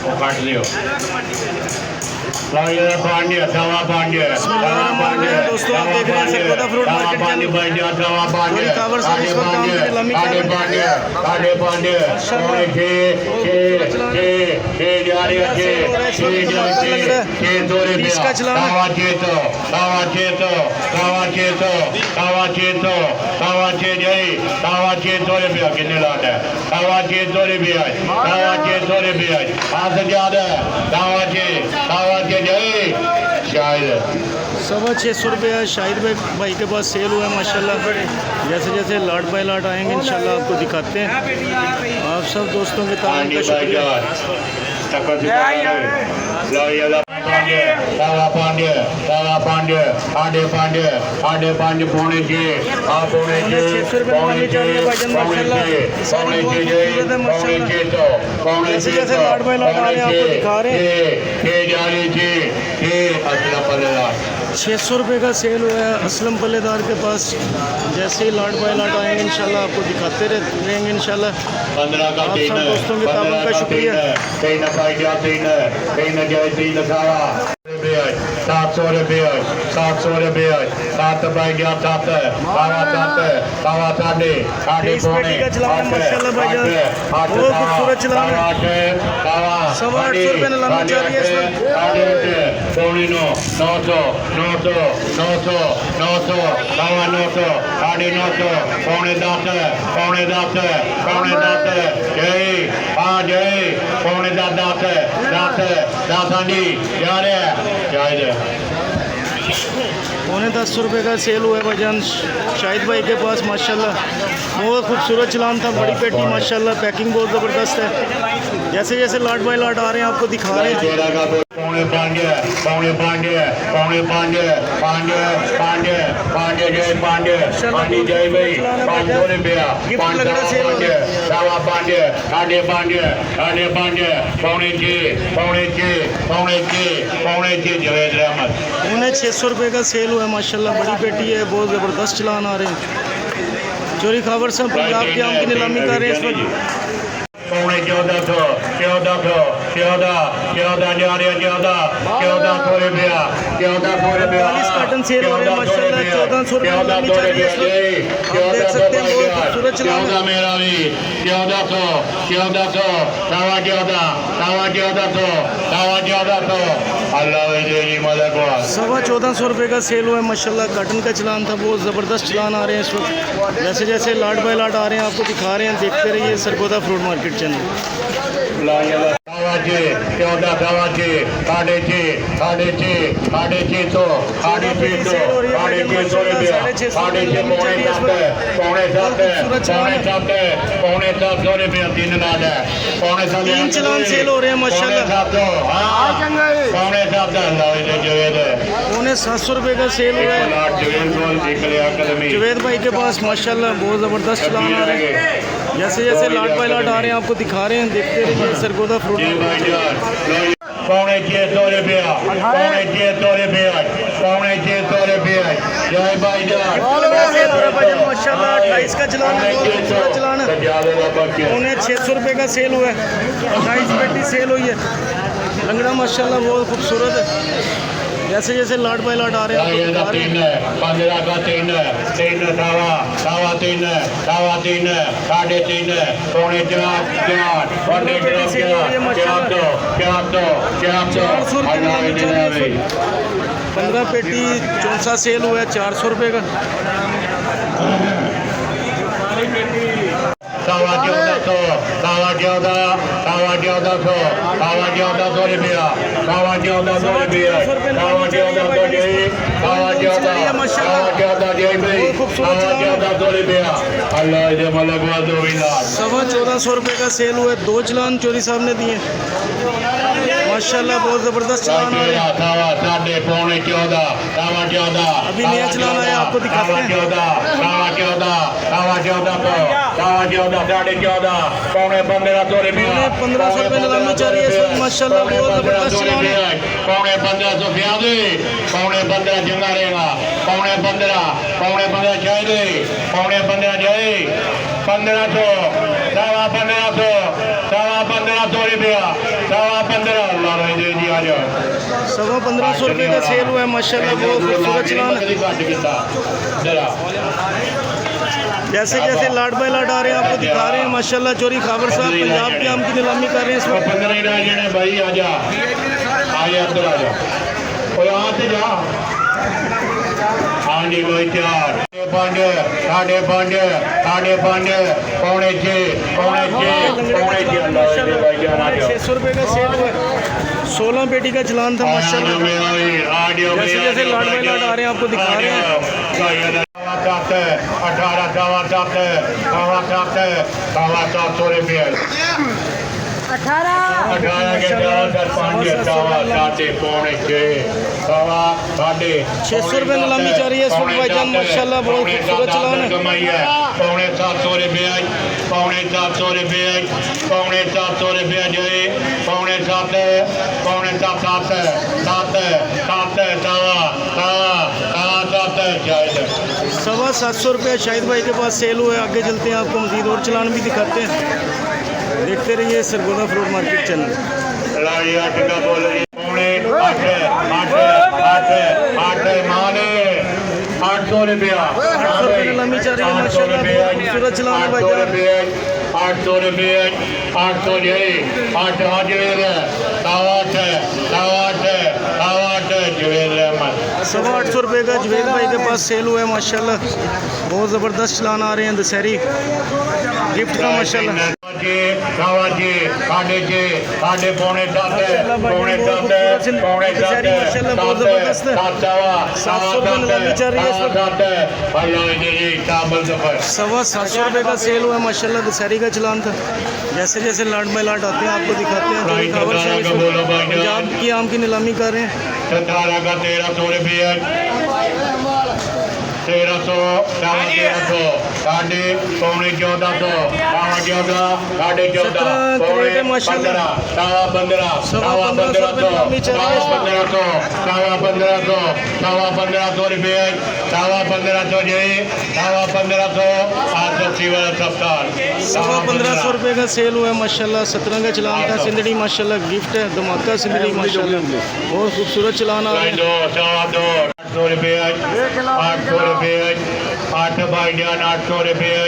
वो काट लियो लाओ ये पांड्य तवा पांड्य दोस्तों आप देख रहे हैं सरगोदा फ्रूट मार्केट पांड्य पांड्य तवा पांड्य कावर से इस वक्त काम करके लम्बी आडे पांड्य आडे पांड्य सोने के जा रही के तोरे पे तवा चेतो तवा चेतो तवा चेतो तवा चेतो तवा चे जय तवा चेतो रे पे कितने लाट है तवा चेतो रे पे तवा चेतो रे पे हाथ ज्यादा तवा चे जय शायद 650 रुपये है। शाहिद भाई के पास सेल हुआ है माशाल्लाह। जैसे जैसे लाट बाय लाट आएंगे इंशाल्लाह आपको दिखाते हैं। आप सब दोस्तों के तारीफ का शुक्रिया। तवा पांड्य आडे पांड्य पौने के जैसे जैसे लाट बाय लाट आ रहे हैं आपको दिखा रहे हैं। 600 रुपये का सेल हुआ है असलम पल्लेदार के पास। जैसे ही लाट बाय लाट आएंगे इंशाल्लाह आपको दिखाते रहेंगे इंशाल्लाह। 15 का आप सब दोस्तों के तारीफ का शुक्रिया। 700 रुपये 7 बाई गया 7 तवा साढ़े पौने माशाल्लाह भाईजान बहुत खूबसूरत चलान है। 850 रुपये नीलामी चल रही है इस वक्त। पौने 900 सवा 900 साढ़े 900 पौने 10 जय पौने 10 आंडी जा रहे हैं पौने 10 रुपये का सेल हुआ है भाईजान शाहिद भाई के पास माशाल्लाह। बहुत खूबसूरत चलान था। बड़ी पेटी माशाल्लाह। पैकिंग बहुत ज़बरदस्त है। जैसे जैसे लाट बाय लाट आ रहे हैं आपको दिखा रहे हैं। पौने पांड्य जय भाई 500 रुपया 500 पांड्य पौने 6 जवेद रहमत। 600 रुपये का सेल हुआ है माशाल्लाह। बड़ी पेटी है। बहुत ज़बरदस्त चलान आ रहे हैं। चोरी खबर से पंजाब के आम की नीलामी कर रहे हैं इस वक्त। पौने 1400 जा रहे 1400 रुपया 40 कार्टन सेल हो रहे हैं माशाल्लाह। 1400 रुपये नीलामी चल रही है इस वक्त। आप देख सकते हैं बहुत खूबसूरत चलान है। मेरा भी 1400 तवा 1400 अल्लाह तेरी मदद को 1450 रुपये का सेल हुआ है माशाल्लाह। काटन का चलान था। बहुत ज़बरदस्त चलान आ रहे हैं इस वक्त। जैसे जैसे लाट बाय लाट आ रहे हैं आपको दिखा रहे हैं। देखते रहिए सरगोदा फ्रूट मार्केट चैनल। तीन चलान सेल हो रहे हैं माशाल्लाह। पौने 700 रुपये का सेल हुआ है जवेद भाई के पास माशाल्लाह। बहुत ज़बरदस्त चलान आ रहे हैं। जैसे जैसे लाट बाय लाट आ रहे हैं आपको दिखा रहे हैं। देखते रहिए सरगोदा फ्रूट। पौने 600 रुपया जय भाईजान माशाल्लाह। 28 का चलान है। बहुत खूबसूरत चलान है। पौने 600 रुपये का सेल हुआ है। 28 पेटी सेल हुई है। लंगड़ा माशाल्लाह बहुत खूबसूरत है। जैसे जैसे लाट बाय लाट आ रहे हैं 15 का 3 सवा 3 साढ़े 3 पौने 4 15 पेटी 64 सेल हुआ है। 400 रुपये का। सवा 1400 रुपया सवा 1400 रुपये का सेल हुआ है। 2 चलान चोरी साहब ने दिए माशाल्लाह। बहुत ज़बरदस्त चलान आ रहे हैं। पौने 14 अभी नया चलान आया आपको दिखाते हैं। 1500 रुपया 1500 रुपये नीलामी चल रही है इस वक्त माशाल्लाह। बहुत ज़बरदस्त चलान है। पौने 1500 प्यादे पौने 15 चंगा रहेगा। पौने 15 चाहिए पौने 15 जाए 1500 सवा 1500 रुपया सवा 1500 रुपये का सेल हुआ है माशाल्लाह, बहुत खूबसूरत चलान है। जैसे जैसे लाट बाय लाट आ रहे हैं आपको दिखा रहे हैं माशाल्लाह। चोरी खाबर साहब पंजाब के आम की नीलामी कर रहे हैं इस वक्त। भाई आजा आजा अंदर आजा और यहाँ से जा। हाँ जी भाई चार 5 साढ़े 5 पौने 6 ₹600 का सेल हुआ है। 16 पेटी का चलान था माशाल्लाह। जैसे जैसे लाट बाय लाट आ रहे हैं आपको दिखा रहे हैं। 18 700 रुपये 18 के 600 रुपये नीलामी जा रही है इस वक्त भाईजान माशाल्लाह, बहुत खूबसूरत चलान है। पौने 700 रुपये पौने 700 रुपये जो पौने 7 सवा 700 रुपये शाहिद भाई के पास सेल हुआ है। आगे चलते हैं आपको मजीद और चलान भी दिखाते हैं। देखते रहिए सरगोदा फ्रूट मार्केट चैनल। पौने 800 रुपया नीलामी जा रही है माशाल्लाह, बहुत खूबसूरत चलान है भाईजान। 800 रुपये 800 सवा 800 रुपये का जवेद भाई के पास सेल हुआ है माशाल्लाह, बहुत ज़बरदस्त चलान आ रहे हैं। दशहरी गिफ्ट का माशाल्लाह। साढ़े पौने 7 बहुत ज़बरदस्त है। 700 रुपये नीलामी जा रही है इस वक्त। सवा 700 रुपये का सेल हुआ है माशाल्लाह, दशहरी का चलान था। जैसे जैसे लाट बाय लाट आते हैं आपको दिखाते हैं। जो खबर से पंजाब की आम की नीलामी कर रहे हैं। 17 का 1300 रुपये 1300 साढ़े पौने 1400 साढ़े 14 पौने 15 सवा 1500 रुपये 1500 रुपये का सेल हुआ है माशाल्लाह। 17 का चलान था। सिंदड़ी माशाल्लाह गिफ्ट है, धमाका सिंदड़ी माशाल्लाह, बहुत खूबसूरत चलान आ रहा है। 800 रुपये 8 भाई जान 800 रुपये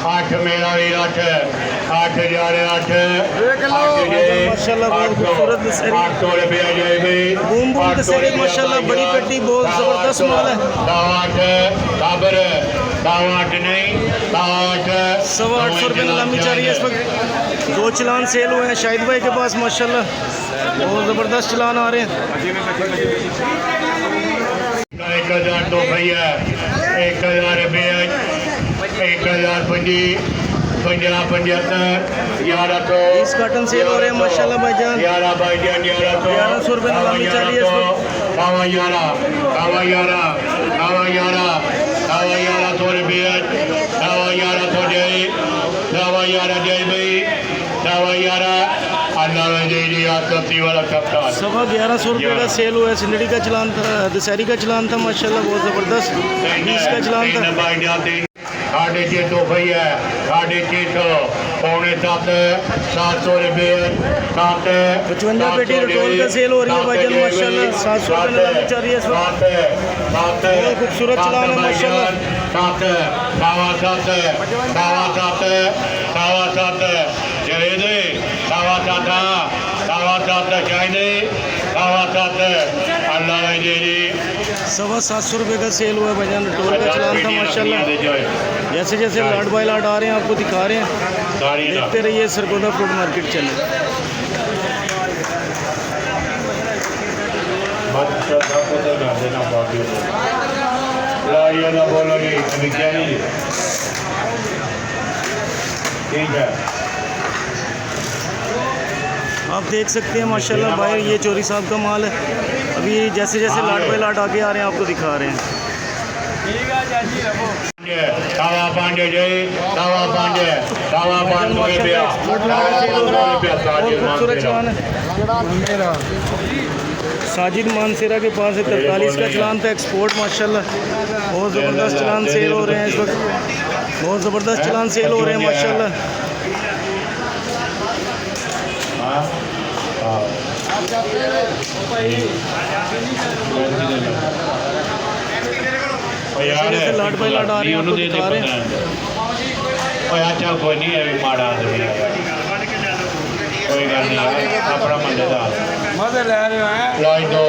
8 मेरा भी 8 माशाल्लाह, बहुत खूबसूरत दशहरी 800 रुपये जय भाई बूम बूम दशहरी माशाल्लाह, बड़ी पेटी, बहुत ज़बरदस्त माल है। 800 रुपये नीलामी जा रही है इस वक्त। 2 चलान सेल हुए हैं शाहिद भाई के पास माशाल्लाह, बहुत ज़बरदस्त चलान आ रहे हैं। 1000 दो भैया 1000 रुपये 1050 1100 20 कार्टन सेल हो रहे हैं माशाल्लाह भाईजान। 1100 रुपये नीलामी जा रही है इस वक्त। 1100 रुपये 1100 जय भाई सवा 1100 रुपये का सेल हुआ है। सिंदड़ी का चलान था, दशहरी का चलान था माशाल्लाह, बहुत ज़बरदस्त 20 का चलान था। 650 भैया 650 पौने 700 रुपये 55 पेटी रटोल का सेल हो रही है भाईजान माशाल्लाह। 700 रुपये नीलामी जा रही है इस वक्त। बहुत खूबसूरत चलान है माशाल्लाह। 7 चाहिए 7 700 रुपये का सेल हुआ है भाईजान। रटोल का चलान था माशाल्लाह। जैसे जैसे लाट बाय लाट आ रहे हैं आपको दिखा रहे हैं। देखते रहिए सरगोदा फ्रूट मार्केट चैनल। बोलो ठीक है। आप देख सकते हैं माशाल्लाह भाई, ये चोरी साहब का माल है। अभी जैसे जैसे लाट बाय लाट आगे आ रहे हैं आपको दिखा रहे हैं। सवा 5 खूबसूरत चलान है। साजिद मानसेरा के पास 43 का चलान था एक्सपोर्ट माशाल्लाह, बहुत ज़बरदस्त चलान सेल हो रहे हैं इस वक्त। बहुत ज़बरदस्त चलान सेल हो रहे हैं माशाल्लाह। ਓ ਯਾਰ जैसे लाट बाई लाट आ रहे हैं आपको दिखा रहे हैं। ਓ ਯਾਰ ਚੱਲ ਕੋਈ ਨਹੀਂ ਇਹ ਵੀ ਮਾੜਾ ਆਦਮੀ ਹੈ ਕੋਈ ਗੱਲ ਨਹੀਂ ਯਾਰ ਆਪਣਾ ਮੰਡੇ ਦਾ मजे ले रहे हैं ਲਾਈ ਦੋ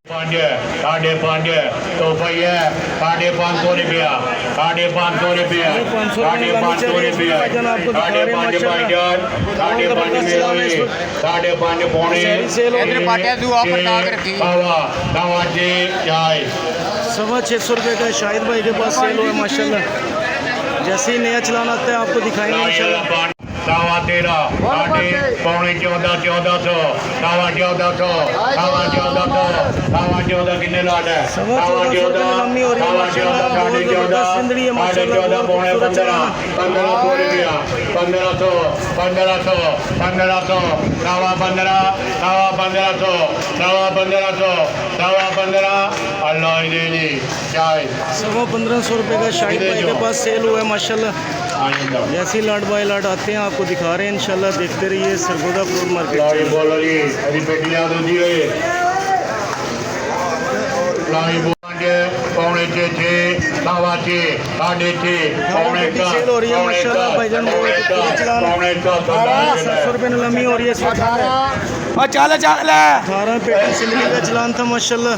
5 5.5 तो भैया 550 रुपया 550 रुपया 550 रुपया 5.5 भाईजान 5.5 मेरा भी 5.5 पौने इधर पाटिया तू आप पटाक रखी तवा जी चाय 650 रुपये का शाहिद भाई के पास सेल हुआ है माशाल्लाह। जैसे ही नया चलान आता है आपको दिखाएंगे इंशाल्लाह। सवा 13 पौने 1400 सवा 14 कितने लाट है सवा 1400 लंबी हो रही है माशाल्लाह। साढ़े 14 जिंदड़ी है माशाल्लाह। पौने 15 1500 रुपया 1500 सवा 15 अल्लाह दे दी चाय 1500 रुपये का शाहिद भाई के पास सेल हुआ है माशाल्लाह। जैसे ही लाट बाय लाट आते हैं आपको दिखा रहे हैं इंशाल्लाह। देखते रहिए सरगोदा फ्रूट मार्केट। लाड़ी बोलो जी अभी बेटियां दो जी लाड़ी बोलेंगे पौने 6 सवा 6 साढ़े 6 पौने का सेल हो रही है माशाल्लाह भाईजान। पौने का 700 रुपये में लम्बी हो रही है इस वक्त। और चल चल 18 पेटी सिंदड़ी का चलान था माशाल्लाह।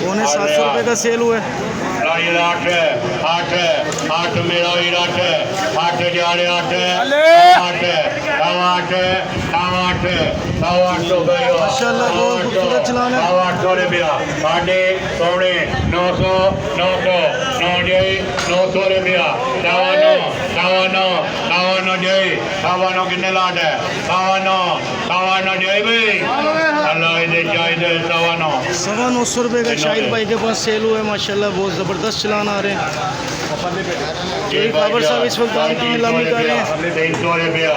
पौने 700 रुपये का सेल हुआ है। लाड़ी 8 मेरा भी 8 जारे 8 माशाल्लाह बहुत खूबसूरत चलान है। 800 रुपया 950 900 रुपया 9 कितने लाट है 9 जय भाई अल्लाह दे चाहिए 9 950 रुपये का शाहिद भाई के पास सेल हुआ है माशाल्लाह। बहुत ज़बरदस्त चलान आ रहे हैं। यही खबर साहब इस वक्त दाम की नीलामी कर रहे हैं। 300 रुपया